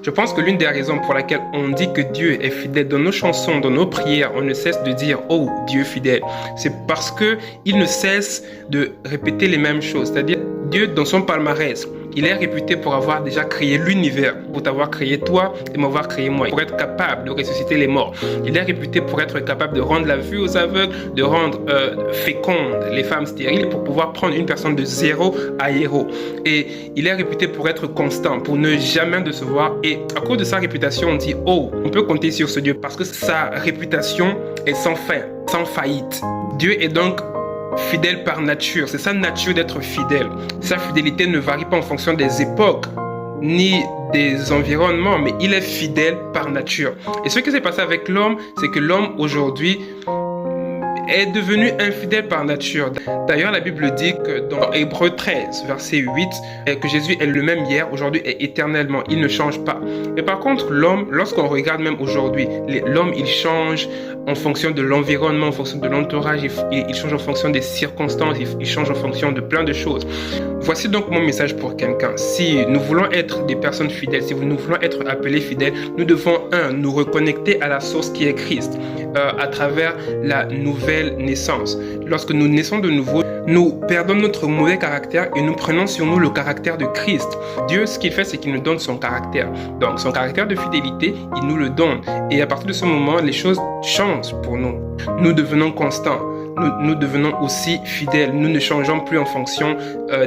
Je pense que l'une des raisons pour laquelle on dit que Dieu est fidèle dans nos chansons, dans nos prières, on ne cesse de dire « Oh, Dieu fidèle », c'est parce qu'il ne cesse de répéter les mêmes choses. C'est-à-dire, Dieu, dans son palmarès, il est réputé pour avoir déjà créé l'univers, pour t'avoir créé toi et m'avoir créé moi, pour être capable de ressusciter les morts. Il est réputé pour être capable de rendre la vue aux aveugles, de rendre fécondes les femmes stériles, pour pouvoir prendre une personne de zéro à héros. Et il est réputé pour être constant, pour ne jamais décevoir. Et à cause de sa réputation, on dit « Oh, on peut compter sur ce Dieu » parce que sa réputation est sans fin, sans faillite. Dieu est donc fidèle par nature, c'est sa nature d'être fidèle. Sa fidélité ne varie pas en fonction des époques ni des environnements, mais il est fidèle par nature. Et ce qui s'est passé avec l'homme, c'est que l'homme aujourd'hui est devenu infidèle par nature. D'ailleurs, la Bible dit que dans Hébreux 13, verset 8, que Jésus est le même hier, aujourd'hui et éternellement. Il ne change pas. Mais par contre, l'homme, lorsqu'on regarde même aujourd'hui, l'homme, il change en fonction de l'environnement, en fonction de l'entourage, il change en fonction des circonstances, il change en fonction de plein de choses. Voici donc mon message pour quelqu'un. Si nous voulons être des personnes fidèles, si nous voulons être appelés fidèles, nous devons, nous reconnecter à la source qui est Christ, à travers la nouvelle naissance. Lorsque nous naissons de nouveau, nous perdons notre mauvais caractère et nous prenons sur nous le caractère de Christ. Dieu, ce qu'il fait, c'est qu'il nous donne son caractère. Donc, son caractère de fidélité, il nous le donne. Et à partir de ce moment, les choses changent pour nous. Nous devenons constants. Nous devenons aussi fidèles. Nous ne changeons plus en fonction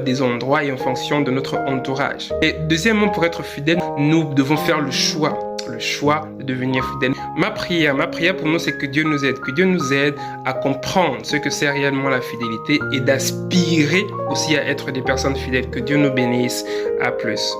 des endroits et en fonction de notre entourage. Et deuxièmement, pour être fidèles, nous devons faire le choix de devenir fidèle. Ma prière pour nous, c'est que Dieu nous aide à comprendre ce que c'est réellement la fidélité et d'aspirer aussi à être des personnes fidèles. Que Dieu nous bénisse. À plus.